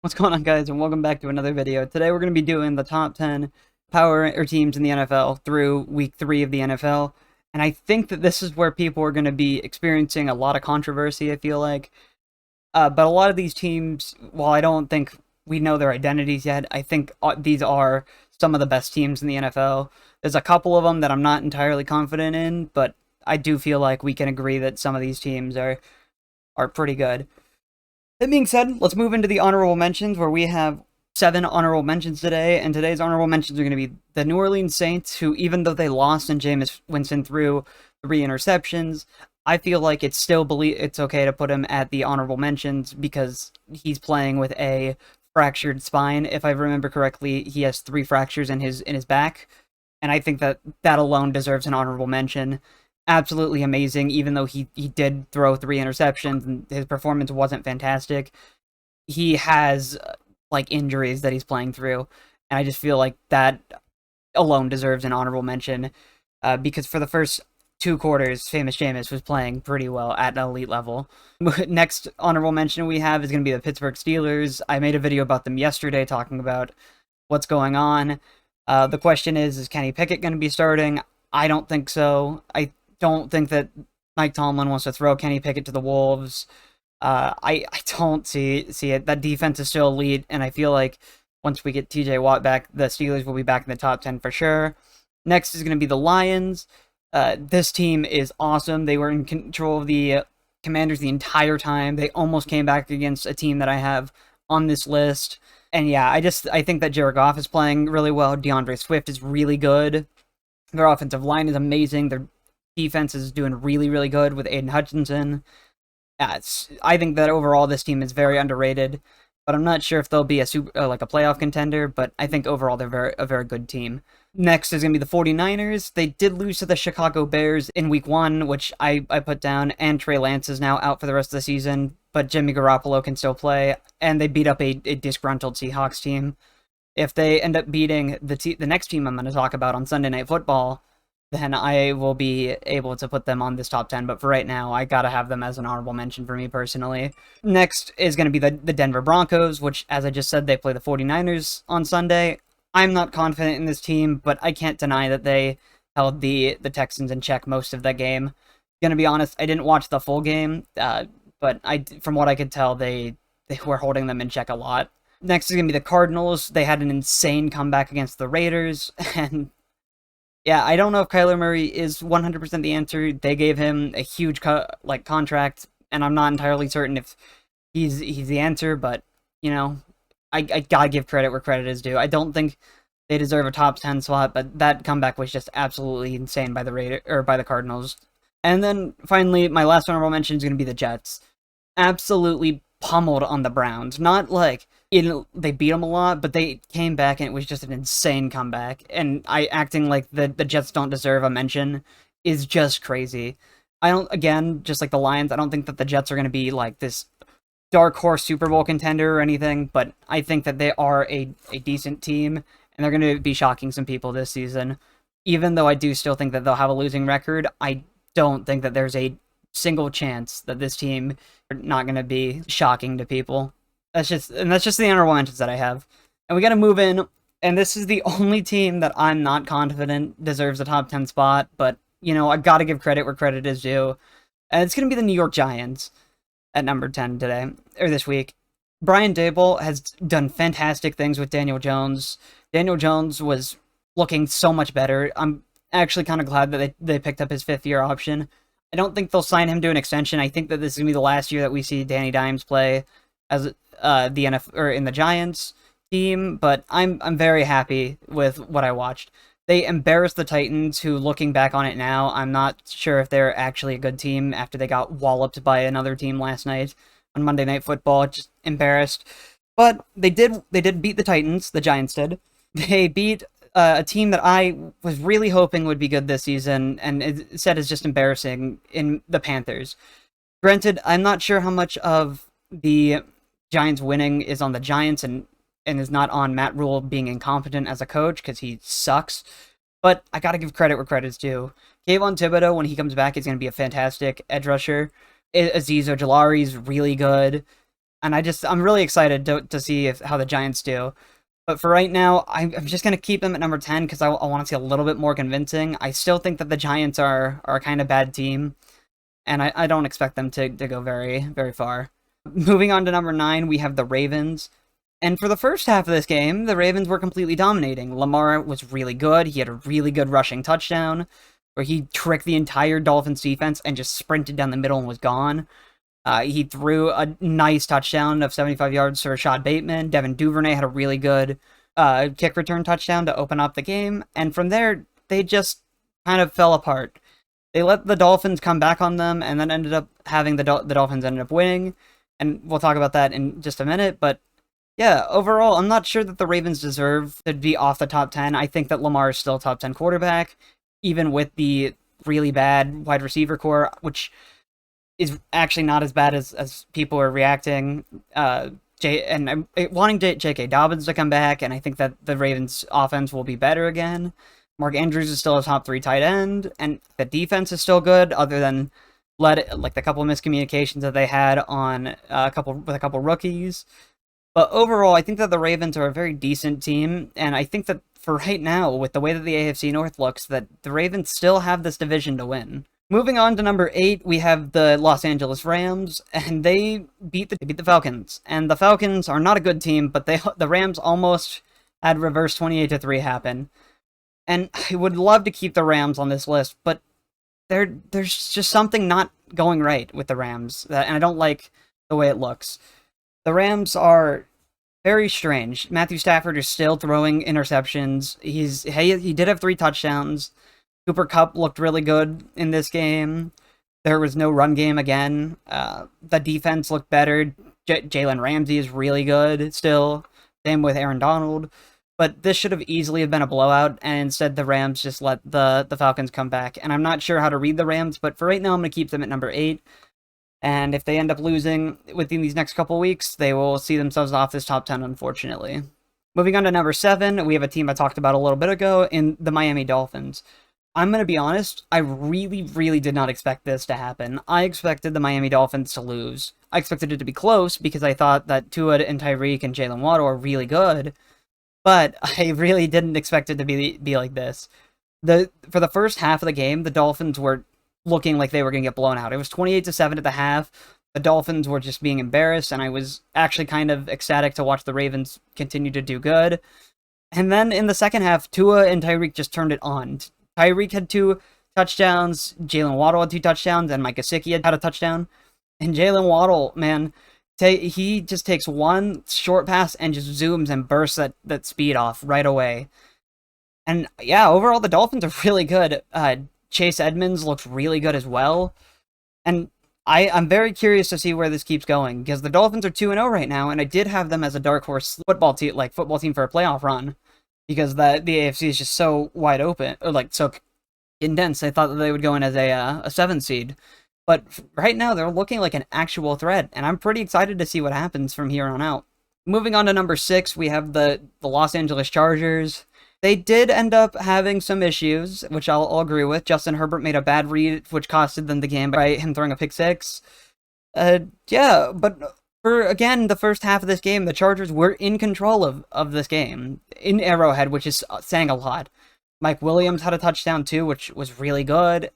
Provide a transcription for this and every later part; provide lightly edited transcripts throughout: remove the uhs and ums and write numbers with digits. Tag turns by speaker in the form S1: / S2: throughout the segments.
S1: What's going on, guys, and welcome back to another video. Today we're going to be doing the top 10 teams in the NFL through week 3 of the NFL. And I think that this is where people are going to be experiencing a lot of controversy, I feel like. But a lot of these teams, while I don't think we know their identities yet, I think these are some of the best teams in the NFL. There's a couple of them that I'm not entirely confident in, but I do feel like we can agree that some of these teams are pretty good. That being said, let's move into the honorable mentions, where we have 7 honorable mentions today, and today's honorable mentions are going to be the New Orleans Saints, who, even though they lost and Jameis Winston threw 3 interceptions, I feel like it's okay to put him at the honorable mentions because he's playing with a fractured spine. If I remember correctly, he has 3 fractures in his back, and I think that alone deserves an honorable mention. Absolutely amazing, even though he did throw 3 interceptions and his performance wasn't fantastic. He has like injuries that he's playing through, and I just feel like that alone deserves an honorable mention because for the first 2 quarters, Famous Jameis was playing pretty well at an elite level. Next honorable mention we have is going to be the Pittsburgh Steelers. I made a video about them yesterday talking about what's going on. The question is Kenny Pickett going to be starting? I don't think so. I don't think that Mike Tomlin wants to throw Kenny Pickett to the Wolves. I don't see it. That defense is still elite, and I feel like once we get TJ Watt back, the Steelers will be back in the top 10 for sure. Next is going to be the Lions. This team is awesome. They were in control of the Commanders the entire time. They almost came back against a team that I have on this list. And yeah, I think that Jared Goff is playing really well. DeAndre Swift is really good. Their offensive line is amazing. Their defense is doing really, really good with Aiden Hutchinson. I think that overall this team is very underrated, but I'm not sure if they'll be a playoff contender, but I think overall they're a very good team. Next is going to be the 49ers. They did lose to the Chicago Bears in week 1, which I put down, and Trey Lance is now out for the rest of the season, but Jimmy Garoppolo can still play, and they beat up a disgruntled Seahawks team. If they end up beating the next team I'm going to talk about on Sunday Night Football, then I will be able to put them on this top 10, but for right now, I gotta have them as an honorable mention for me personally. Next is going to be the Denver Broncos, which, as I just said, they play the 49ers on Sunday. I'm not confident in this team, but I can't deny that they held the Texans in check most of that game. Gonna be honest, I didn't watch the full game, but from what I could tell, they were holding them in check a lot. Next is going to be the Cardinals. They had an insane comeback against the Raiders, and yeah, I don't know if Kyler Murray is 100% the answer. They gave him a huge contract, and I'm not entirely certain if he's the answer, but, you know, I gotta give credit where credit is due. I don't think they deserve a top 10 slot, but that comeback was just absolutely insane by the Cardinals. And then finally, my last honorable mention is going to be the Jets. Absolutely pummeled on the Browns. Not like they beat them a lot, but they came back and it was just an insane comeback. And acting like the Jets don't deserve a mention is just crazy. Again, just like the Lions, I don't think that the Jets are going to be like this dark horse Super Bowl contender or anything, but I think that they are a decent team, and they're going to be shocking some people this season. Even though I do still think that they'll have a losing record, I don't think that there's a single chance that this team are not going to be shocking to people. That's just the honorable mentions that I have. And we got to move in, and this is the only team that I'm not confident deserves a top 10 spot, but, you know, I got to give credit where credit is due. And it's going to be the New York Giants at number 10 this week. Brian Daboll has done fantastic things with Daniel Jones. Daniel Jones was looking so much better. I'm actually kind of glad that they picked up his 5th-year option. I don't think they'll sign him to an extension. I think that this is going to be the last year that we see Danny Dimes play as in the Giants team, but I'm very happy with what I watched. They embarrassed the Titans, who, looking back on it now, I'm not sure if they're actually a good team after they got walloped by another team last night on Monday Night Football. Just embarrassed. But they did beat the Titans, the Giants did. They beat a team that I was really hoping would be good this season, and instead is just embarrassing in the Panthers. Granted, I'm not sure how much of the Giants winning is on the Giants and is not on Matt Rule being incompetent as a coach, because he sucks. But I gotta give credit where credit's due. Kayvon Thibodeau, when he comes back, is going to be a fantastic edge rusher. Azeez Ojulari's really good. And I'm really excited to see how the Giants do. But for right now, I'm just going to keep them at number 10 because I want to see a little bit more convincing. I still think that the Giants are a kind of bad team, and I don't expect them to go very, very far. Moving on to number 9, we have the Ravens. And for the first half of this game, the Ravens were completely dominating. Lamar was really good. He had a really good rushing touchdown where he tricked the entire Dolphins defense and just sprinted down the middle and was gone. He threw a nice touchdown of 75 yards to Rashad Bateman. Devin Duvernay had a really good kick return touchdown to open up the game. And from there, they just kind of fell apart. They let the Dolphins come back on them, and then ended up having the Dolphins ended up winning. And we'll talk about that in just a minute. But yeah, overall, I'm not sure that the Ravens deserve to be off the top 10. I think that Lamar is still a top 10 quarterback, even with the really bad wide receiver core, which is actually not as bad as people are reacting. I'm wanting J.K. Dobbins to come back, and I think that the Ravens' offense will be better again. Mark Andrews is still a top 3 tight end, and the defense is still good, other than the couple of miscommunications that they had on a couple rookies. But overall, I think that the Ravens are a very decent team, and I think that for right now, with the way that the AFC North looks, that the Ravens still have this division to win. Moving on to number 8, we have the Los Angeles Rams, and they beat the Falcons. And the Falcons are not a good team, but the Rams almost had reverse 28-3 happen. And I would love to keep the Rams on this list, but there's just something not going right with the Rams, and I don't like the way it looks. The Rams are very strange. Matthew Stafford is still throwing interceptions. He did have 3 touchdowns. Cooper Kupp looked really good in this game. There was no run game again. The defense looked better. Jalen Ramsey is really good still. Same with Aaron Donald. But this should have easily have been a blowout, and instead the Rams just let the Falcons come back. And I'm not sure how to read the Rams, but for right now I'm going to keep them at number 8. And if they end up losing within these next couple weeks, they will see themselves off this top 10, unfortunately. Moving on to number 7, we have a team I talked about a little bit ago in the Miami Dolphins. I'm going to be honest, I really, really did not expect this to happen. I expected the Miami Dolphins to lose. I expected it to be close because I thought that Tua and Tyreek and Jalen Waddle are really good, but I really didn't expect it to be like this. For the first half of the game, the Dolphins were looking like they were going to get blown out. It was 28-7 at the half. The Dolphins were just being embarrassed, and I was actually kind of ecstatic to watch the Ravens continue to do good. And then in the second half, Tua and Tyreek just turned it on. Tyreek had 2 touchdowns, Jalen Waddle had 2 touchdowns, and Mike Gesicki had a touchdown. And Jalen Waddle, man, he just takes one short pass and just zooms and bursts that speed off right away. And yeah, overall, the Dolphins are really good. Chase Edmonds looks really good as well. And I'm very curious to see where this keeps going, because the Dolphins are 2-0 right now, and I did have them as a dark horse football team for a playoff run, because the AFC is just so wide open, or so intense. I thought that they would go in as a 7 seed. But right now, they're looking like an actual threat, and I'm pretty excited to see what happens from here on out. Moving on to number 6, we have the Los Angeles Chargers. They did end up having some issues, which I'll agree with. Justin Herbert made a bad read, which costed them the game by him throwing a pick 6. Yeah, but for, again, the first half of this game, the Chargers were in control of this game, in Arrowhead, which is saying a lot. Mike Williams had a touchdown, too, which was really good.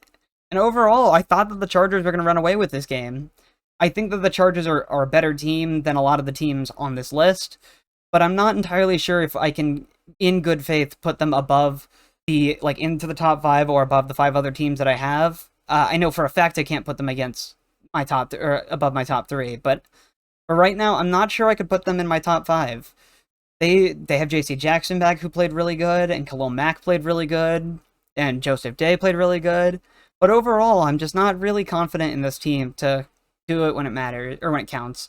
S1: And overall, I thought that the Chargers were going to run away with this game. I think that the Chargers are a better team than a lot of the teams on this list, but I'm not entirely sure if I can, in good faith, put them above into the top 5 or above the 5 other teams that I have. I know for a fact I can't put them against my above my top 3, but for right now, I'm not sure I could put them in my top 5. They have J.C. Jackson back, who played really good, and Khalil Mack played really good, and Joseph Day played really good. But overall, I'm just not really confident in this team to do it when it matters, or when it counts.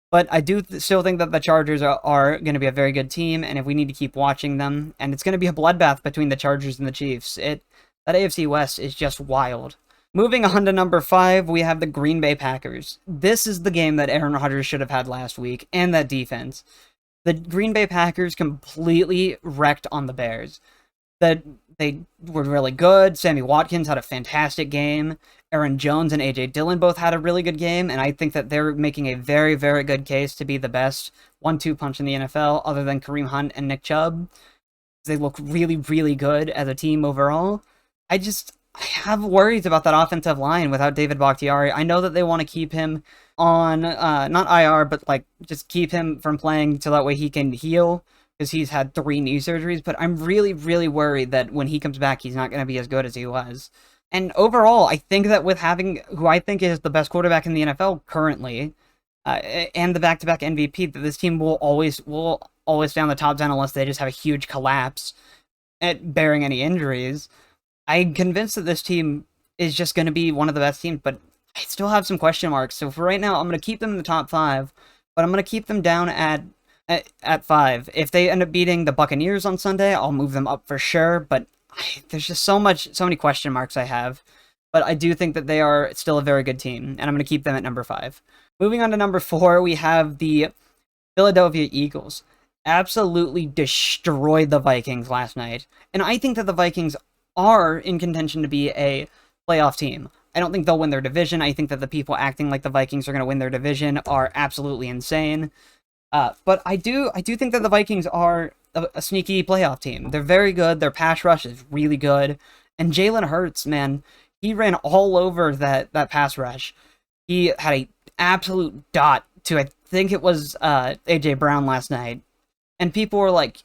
S1: But I do still think that the Chargers are going to be a very good team, and if we need to keep watching them, and it's going to be a bloodbath between the Chargers and the Chiefs. That AFC West is just wild. Moving on to number 5, we have the Green Bay Packers. This is the game that Aaron Rodgers should have had last week, and that defense. The Green Bay Packers completely wrecked on the Bears. that they were really good. Sammy Watkins had a fantastic game. Aaron Jones and A.J. Dillon both had a really good game, and I think that they're making a very, very good case to be the best 1-2 punch in the NFL, other than Kareem Hunt and Nick Chubb. They look really, really good as a team overall. I have worries about that offensive line without David Bakhtiari. I know that they want to keep him on, not IR, but like just keep him from playing so that way he can heal, because he's had 3 knee surgeries, but I'm really, really worried that when he comes back, he's not going to be as good as he was. And overall, I think that with having who I think is the best quarterback in the NFL currently, and the back-to-back MVP, that this team will always stay on the top 10 unless they just have a huge collapse, bearing any injuries. I'm convinced that this team is just going to be one of the best teams, but I still have some question marks. So for right now, I'm going to keep them in the top 5, but I'm going to keep them down at 5. If they end up beating the Buccaneers on Sunday, I'll move them up for sure, but there's just so many question marks I have. But I do think that they are still a very good team, and I'm going to keep them at number 5. Moving on to number 4, we have the Philadelphia Eagles. Absolutely destroyed the Vikings last night, and I think that the Vikings are in contention to be a playoff team. I don't think they'll win their division. I think that the people acting like the Vikings are going to win their division are absolutely insane. But I do think that the Vikings are a sneaky playoff team. They're very good. Their pass rush is really good. And Jalen Hurts, man, he ran all over that pass rush. He had an absolute dot to, I think it was A.J. Brown last night. And people were like,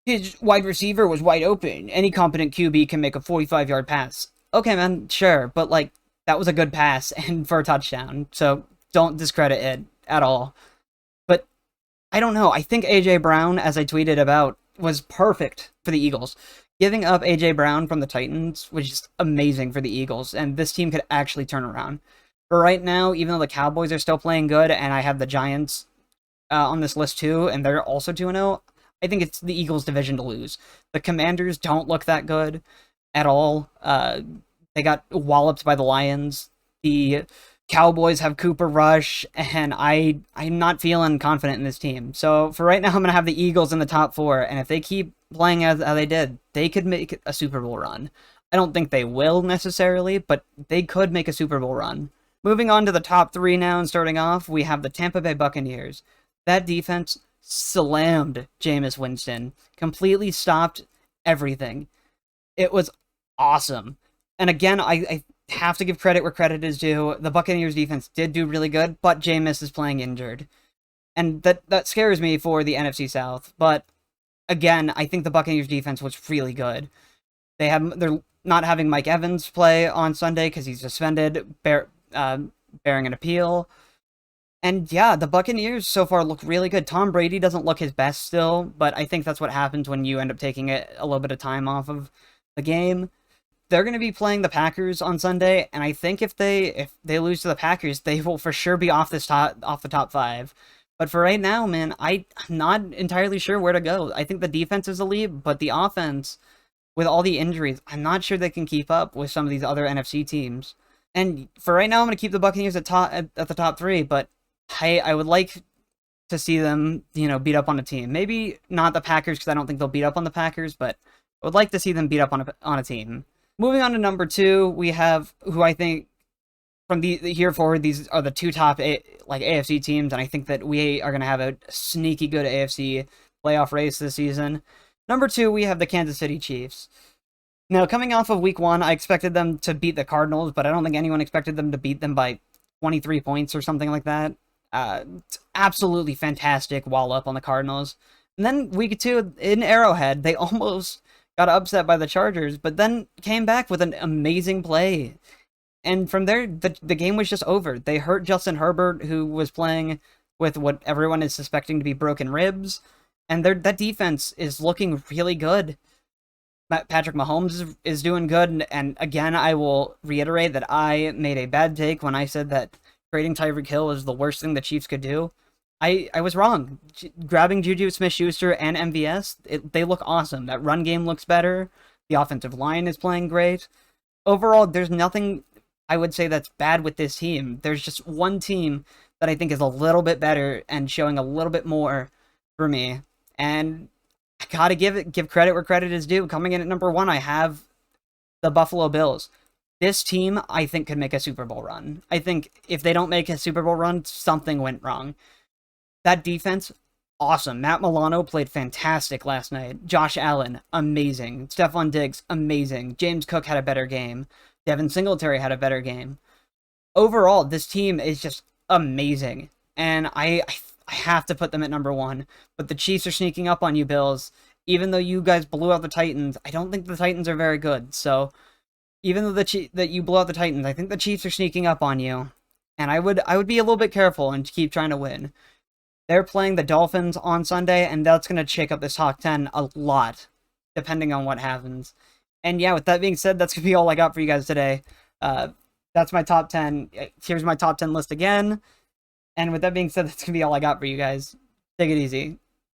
S1: his wide receiver was wide open. Any competent QB can make a 45-yard pass. Okay, man, sure. But, that was a good pass and for a touchdown. So don't discredit it at all. But I don't know. I think A.J. Brown, as I tweeted about, was perfect for the Eagles. Giving up A.J. Brown from the Titans was just amazing for the Eagles. And this team could actually turn around. But right now, even though the Cowboys are still playing good, and I have the Giants on this list too, and they're also 2-0, I think it's the Eagles' division to lose. The Commanders don't look that good at all. They got walloped by the Lions. The Cowboys have Cooper Rush, and I'm not feeling confident in this team. So for right now, I'm going to have the Eagles in the top 4, and if they keep playing as how they did, they could make a Super Bowl run. I don't think they will necessarily, but they could make a Super Bowl run. Moving on to the top 3 now, and starting off, we have the Tampa Bay Buccaneers. That defense slammed Jameis Winston. Completely stopped everything. It was awesome. And again, I have to give credit where credit is due. The Buccaneers defense did do really good, but Jameis is playing injured. And that scares me for the NFC South. But again, I think the Buccaneers defense was really good. They're not having Mike Evans play on Sunday because he's suspended, bearing an appeal. And yeah, the Buccaneers so far look really good. Tom Brady doesn't look his best still, but I think that's what happens when you end up taking a little bit of time off of the game. They're going to be playing the Packers on Sunday, and I think if they lose to the Packers, they will for sure be off the top 5. But for right now, man, I'm not entirely sure where to go. I think the defense is elite, but the offense, with all the injuries, I'm not sure they can keep up with some of these other NFC teams. And for right now, I'm going to keep the Buccaneers at the top 3, but I would like to see them, beat up on a team. Maybe not the Packers, because I don't think they'll beat up on the Packers, but I would like to see them beat up on a team. Moving on to number 2, we have who I think from here forward, these are the 2 top AFC teams, and I think that we are going to have a sneaky good AFC playoff race this season. Number 2, we have the Kansas City Chiefs. Now, coming off of Week 1, I expected them to beat the Cardinals, but I don't think anyone expected them to beat them by 23 points or something like that. Absolutely fantastic wallop on the Cardinals. And then Week 2, in Arrowhead, they almost got upset by the Chargers, but then came back with an amazing play. And from there, the game was just over. They hurt Justin Herbert, who was playing with what everyone is suspecting to be broken ribs. And that defense is looking really good. Patrick Mahomes is doing good. And again, I will reiterate that I made a bad take when I said that trading Tyreek Hill is the worst thing the Chiefs could do. I was wrong. Grabbing Juju Smith-Schuster and MVS, they look awesome. That run game looks better. The offensive line is playing great. Overall, there's nothing I would say that's bad with this team. There's just one team that I think is a little bit better and showing a little bit more for me. And I gotta give credit where credit is due. Coming in at number 1, I have the Buffalo Bills. This team, I think, could make a Super Bowl run. I think if they don't make a Super Bowl run, something went wrong. That defense, awesome. Matt Milano played fantastic last night. Josh Allen, amazing. Stephon Diggs, amazing. James Cook had a better game. Devin Singletary had a better game. Overall, this team is just amazing. And I have to put them at number 1. But the Chiefs are sneaking up on you, Bills. Even though you guys blew out the Titans, I don't think the Titans are very good. So even though that you blew out the Titans, I think the Chiefs are sneaking up on you. And I would be a little bit careful and keep trying to win. They're playing the Dolphins on Sunday, and that's going to shake up this top 10 a lot, depending on what happens. And yeah, with that being said, that's going to be all I got for you guys today. That's my top 10. Here's my top 10 list again. And with that being said, that's going to be all I got for you guys. Take it easy.